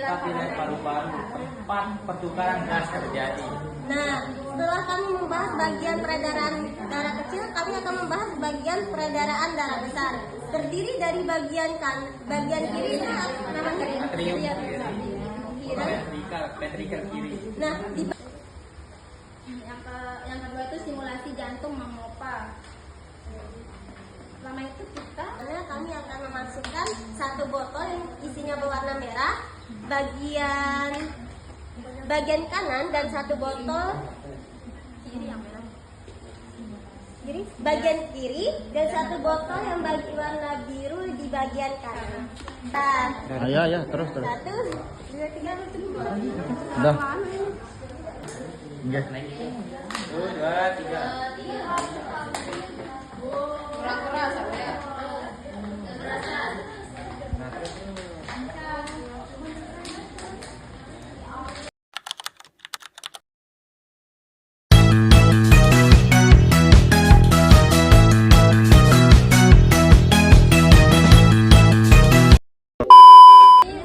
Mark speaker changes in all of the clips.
Speaker 1: kapiler paru-paru, tempat pertukaran gas terjadi.
Speaker 2: Nah, setelah kami membahas bagian peredaran darah kecil, kami akan membahas bagian peredaran darah besar. Terdiri dari bagian kiri itu namanya
Speaker 1: Atrium.
Speaker 2: kiri.
Speaker 1: Ventrikel kiri.
Speaker 2: Nah,
Speaker 3: Yang kedua itu simulasi jantung memopa. Selama itu
Speaker 2: kami akan memasukkan satu botol yang isinya berwarna merah bagian kanan dan satu botol
Speaker 3: kiri yang merah.
Speaker 2: bagian kiri dan satu botol yang warna biru di bagian kanan. Nah,
Speaker 4: Ya, terus.
Speaker 2: 1, 2, 3,
Speaker 4: Udah.
Speaker 1: Gas naik. 1, 2, 3.
Speaker 3: Kurang-kurang sampai.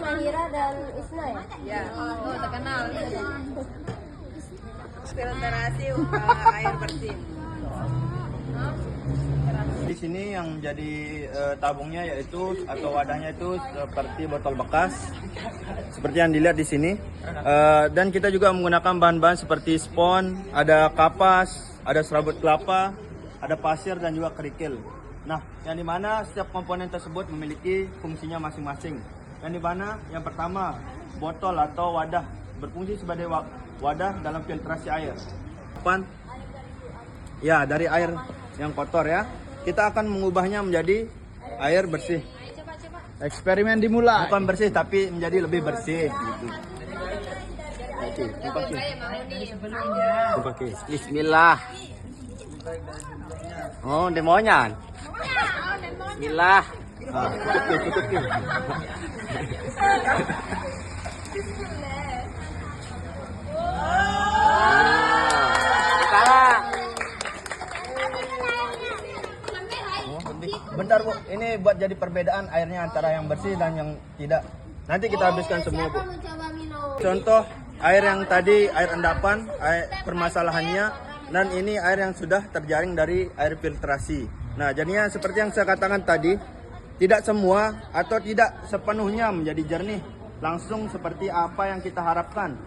Speaker 2: Mahira dan Isna ya?
Speaker 3: Ya, oh terkenal. Filtrasi air bersih.
Speaker 4: Di sini yang jadi tabungnya yaitu atau wadahnya itu seperti botol bekas, seperti yang dilihat di sini. Dan kita juga menggunakan bahan-bahan seperti spon, ada kapas, ada serabut kelapa, ada pasir dan juga kerikil. Nah, yang dimana setiap komponen tersebut memiliki fungsinya masing-masing. Yang dimana yang pertama botol atau wadah berfungsi sebagai wadah dalam filtrasi air. Ya, dari air yang kotor ya, kita akan mengubahnya menjadi air bersih. Eksperimen dimulai. Bukan bersih tapi menjadi lebih bersih gitu. Oke. Bismillah. Oh, demonyan. Bismillah. Tutup. Bentar Bu, ini buat jadi perbedaan airnya antara yang bersih dan yang tidak. Nanti kita habiskan semua Bu. Contoh air yang tadi air endapan, permasalahannya, dan ini air yang sudah terjaring dari air filtrasi. Nah, jadinya seperti yang saya katakan tadi, tidak semua atau tidak sepenuhnya menjadi jernih langsung seperti apa yang kita harapkan.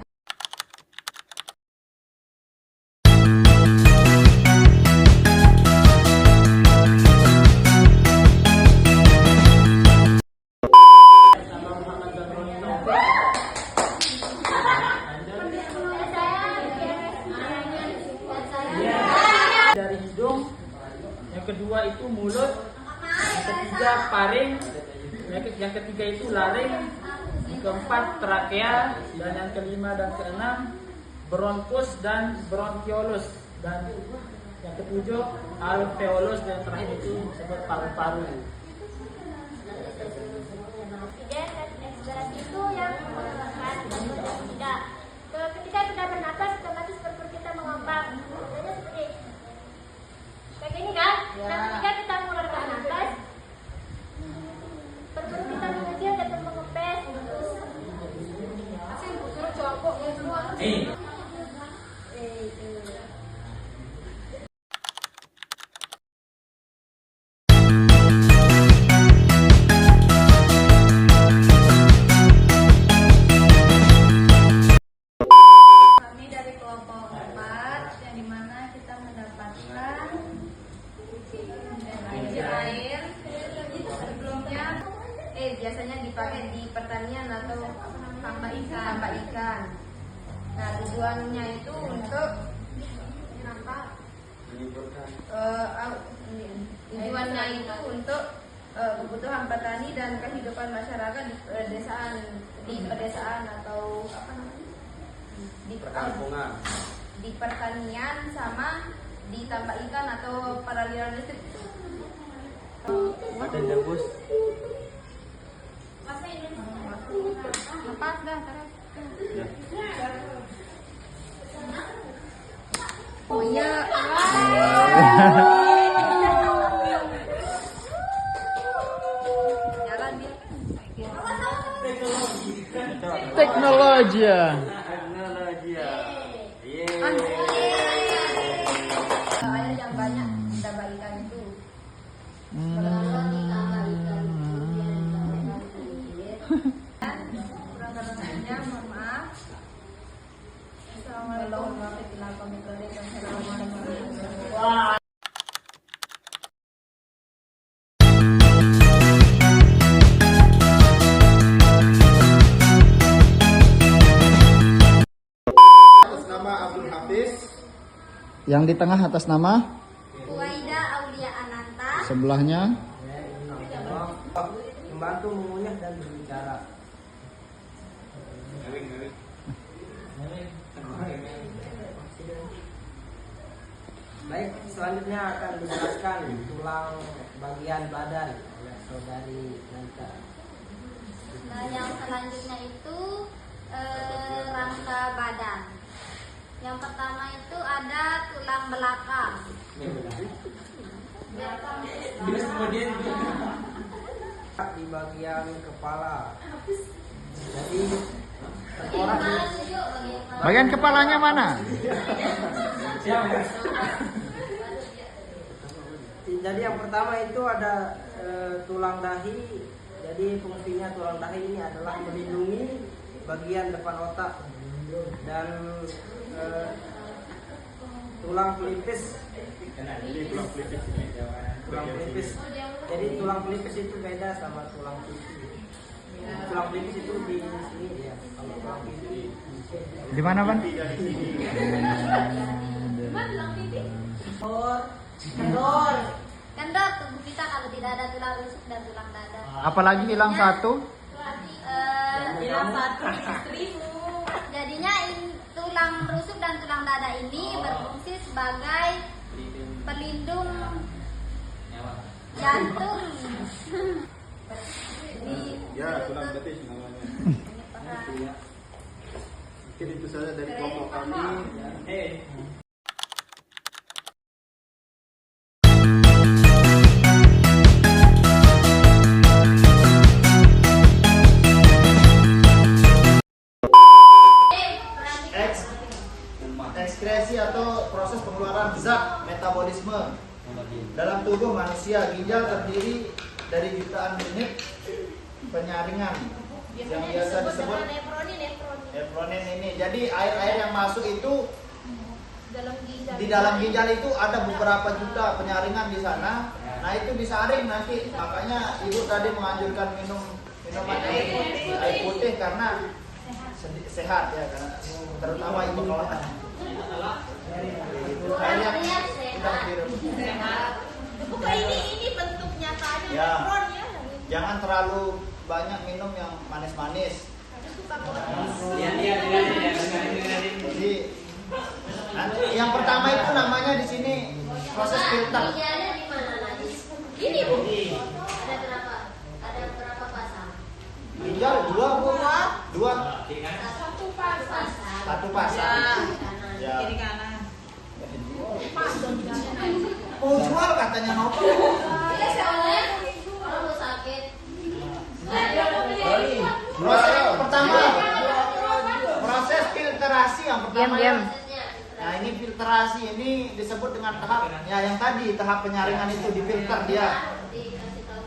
Speaker 1: Dari hidung, yang kedua itu mulut, yang ketiga paring, yang ketiga itu laring, yang keempat trakea, dan yang kelima dan keenam bronkus dan bronkiolus, dan yang ketujuh alveolus, dan terakhir itu disebut paru-paru.
Speaker 2: ekspirasi itu yang mengeluarkan tidak. Ketika kita bernapas, otomatis perut kita mengembang. Contohnya seperti kayak gini kan? Nah, ketika kita mengeluarkan nafas, perut kita mengecil dan mengempes.
Speaker 3: Kami dari kelompok 4 yang dimana kita mendapatkan air sebelumnya biasanya dipakai di pertanian atau tambah ikan. Nah, tujuannya itu untuk kebutuhan petani dan kehidupan masyarakat di pedesaan atau apa namanya? Di pertanian sama di tambak ikan atau peraliran listrik.
Speaker 4: Ada jabus.
Speaker 3: Lepas dah terus.
Speaker 4: Ya.
Speaker 3: Oh iya. Jalan dia.
Speaker 1: Teknologi ya.
Speaker 4: Teknologi ya.
Speaker 3: Air yang banyak kita bagikan itu. Kurang lebihnya mohon maaf. Assalamualaikum warahmatullahi wabarakatuh.
Speaker 4: Atas nama Abdul Hafiz.
Speaker 1: Yang di tengah atas nama,
Speaker 2: Uwaida Aulia Ananta.
Speaker 1: sebelahnya
Speaker 5: Membantu mengunyah dan berbicara. Baik, selanjutnya akan dijelaskan tulang bagian badan oleh saudari Nanta.
Speaker 2: Nah, yang selanjutnya itu rangka badan. Yang pertama itu ada tulang belakang.
Speaker 5: Di bagian kepala. Jadi tengkorak
Speaker 1: bagian kepalanya mana?
Speaker 5: Jadi yang pertama itu ada tulang dahi. Jadi fungsinya tulang dahi ini adalah melindungi bagian depan otak dan tulang pelipis. Tulang pelipis. Jadi tulang pelipis itu beda sama tulang pipi. Tulang pelipis itu di sini ya. Kalau tulang pipi
Speaker 1: Di mana, Ban?
Speaker 2: Kendor tubuh kita kalau tidak ada tulang rusuk dan tulang dada.
Speaker 1: Apalagi hilang satu?
Speaker 2: Hilang satu istrimu. Jadinya tulang rusuk dan tulang dada ini berfungsi sebagai pelindung jantung.
Speaker 4: Ya, tulang betis namanya. Mungkin itu saja dari kelompok kami. Ekskresi atau proses pengeluaran zat metabolisme dalam tubuh manusia. Ginjal terdiri dari jutaan unit penyaringan yang biasa disebut nefronin ini. Jadi air-air yang masuk itu di dalam ginjal itu ada beberapa juta penyaringan di sana. Nah itu disaring nanti. Makanya ibu tadi menganjurkan minuman air putih karena sehat ya, karena terutama ibu kalau air yang sudah direbus.
Speaker 3: Bukan ini bentuk nyatanya
Speaker 4: Ya.
Speaker 3: nefron ya.
Speaker 4: Jangan terlalu banyak minum yang manis-manis. Jadi nanti yang pertama itu namanya di sini proses filter.
Speaker 2: Ginjalnya di mana lagi?
Speaker 3: Ini Bu.
Speaker 2: Ada berapa? Ada berapa pasang?
Speaker 4: Ginjal dua satu pasang. Ya.
Speaker 3: Kiri kanan.
Speaker 4: Mau jual katanya Nopo.
Speaker 2: Kalau sakit.
Speaker 4: Proses pertama proses filterasi yang pertama.
Speaker 2: Prosesnya.
Speaker 4: Nah ini filterasi ini disebut dengan tahap ya yang tadi tahap penyaringan itu difilter dia.
Speaker 2: Dikasih tahu.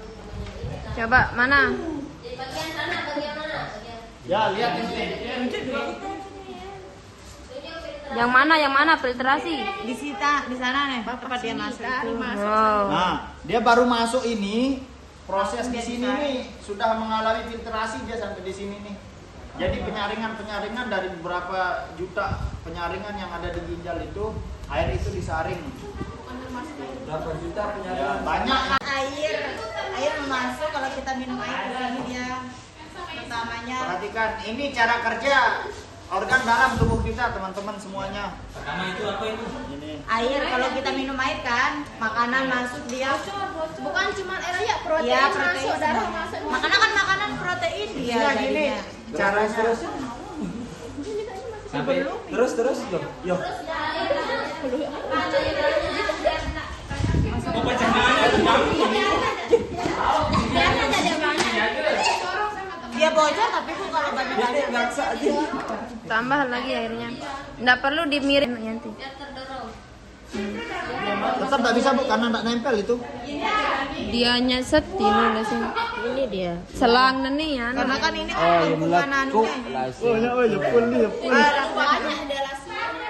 Speaker 3: Coba mana?
Speaker 2: Di bagian sana, bagian mana? Bagian.
Speaker 4: Ya lihat ini.
Speaker 3: Yang mana filtrasi?
Speaker 6: Di sana nih tempat dia masuk itu.
Speaker 3: Wow.
Speaker 4: Nah, dia baru masuk ini, proses di sini nih sudah mengalami filtrasi dia sampai di sini nih. Jadi penyaringan dari beberapa juta penyaringan yang ada di ginjal itu, air itu disaring.
Speaker 5: berapa juta
Speaker 4: Ya,
Speaker 5: penyaringan?
Speaker 4: banyak.
Speaker 6: Air masuk kalau kita minum air ke sini dia pertamanya
Speaker 4: Perhatikan, ini cara kerja organ dalam tubuh kita, teman-teman semuanya.
Speaker 1: Pertama itu apa itu?
Speaker 4: Ini.
Speaker 6: air kalau kita minum air kan makanan masuk dia
Speaker 3: Bukan cuma air ya, protein,
Speaker 6: ya protein
Speaker 3: masuk, darah
Speaker 6: semua.
Speaker 3: masuk.
Speaker 6: Makanan kan makanan protein dia
Speaker 4: Ya gini,
Speaker 6: jadinya.
Speaker 4: caranya.
Speaker 1: Sampai
Speaker 5: Terus loh. Yo.
Speaker 1: mau baca
Speaker 6: Dia bocor tapi Bu kalau banyak-banyak
Speaker 5: Baksa aja.
Speaker 3: Tambah lagi airnya. Nggak perlu dimirin nanti.
Speaker 7: Tetap nggak bisa Bu karena nggak nempel itu.
Speaker 3: Dia nyeset ini lah sih. Ini dia. Selang nih ya.
Speaker 6: karena kan ini hubungan anu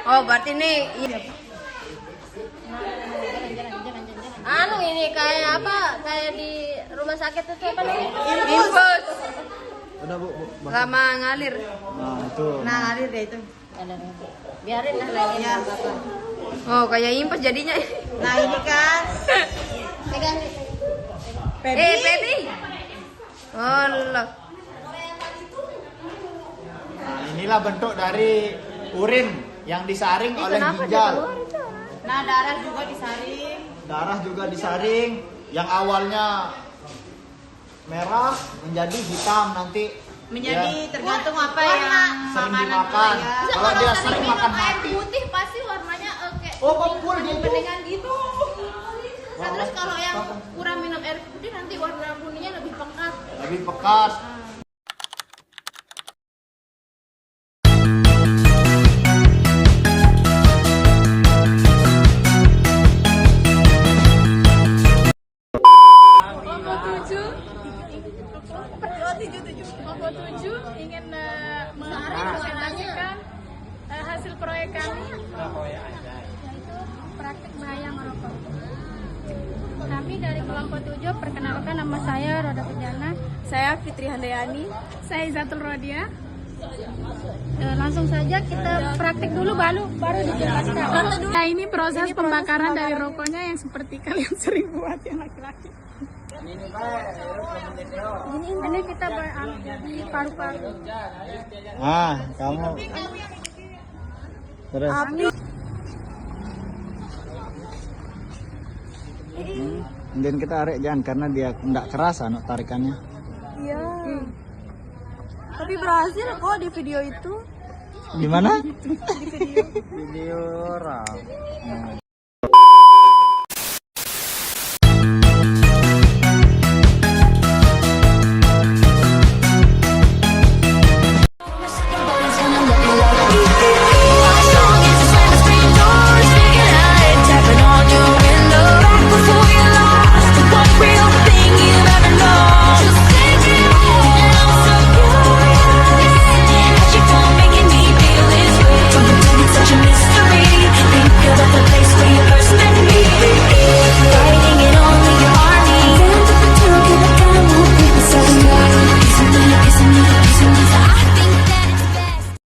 Speaker 3: Oh, berarti ini anu ini kayak apa? Kayak di rumah sakit itu apa namanya? Infus.
Speaker 7: Udah Bu.
Speaker 3: Lama ngalir.
Speaker 7: Nah itu.
Speaker 6: nah ngalir deh itu
Speaker 2: Biarin lah lagi.
Speaker 6: ya
Speaker 3: Oh, kayak infus jadinya.
Speaker 6: nah ini kan
Speaker 2: Pegang.
Speaker 3: Baby. Oh, loh.
Speaker 7: Nah, inilah bentuk dari urin yang disaring oleh ginjal.
Speaker 6: nah darah juga disaring
Speaker 7: Darah juga disaring. Yang awalnya merah menjadi hitam nanti.
Speaker 6: menjadi
Speaker 7: Ya,
Speaker 6: tergantung apa yang
Speaker 7: sering
Speaker 6: makanan
Speaker 7: dimakan.
Speaker 6: juga ya.
Speaker 7: Kalau dia sering makan mati.
Speaker 3: Putih pasti warnanya kayak
Speaker 7: Oh, kumpul gitu.
Speaker 3: beningan gitu. Nah, terus kalau yang kurang minum air putih nanti warna kuningnya lebih pekat.
Speaker 7: Lebih pekat.
Speaker 8: Kelompok 7 ingin mempresentasikan hasil proyek kami yaitu praktik bahaya merokok. Kami dari kelompok 7 perkenalkan, nama saya Roda Pujana, saya Fitri Handayani, saya Izatul Rodia. Langsung saja kita praktik dulu baru dijelaskan. Nah, ini proses pembakaran dari rokoknya yang seperti kalian sering buat yang laki-laki. Ini kita di paru-paru.
Speaker 7: Ah, kamu. Terus. Dan kita tarik jangan karena dia nggak keras anak tarikannya.
Speaker 8: Iya. Tapi berhasil kok di video itu.
Speaker 7: Gimana?
Speaker 5: Video orang.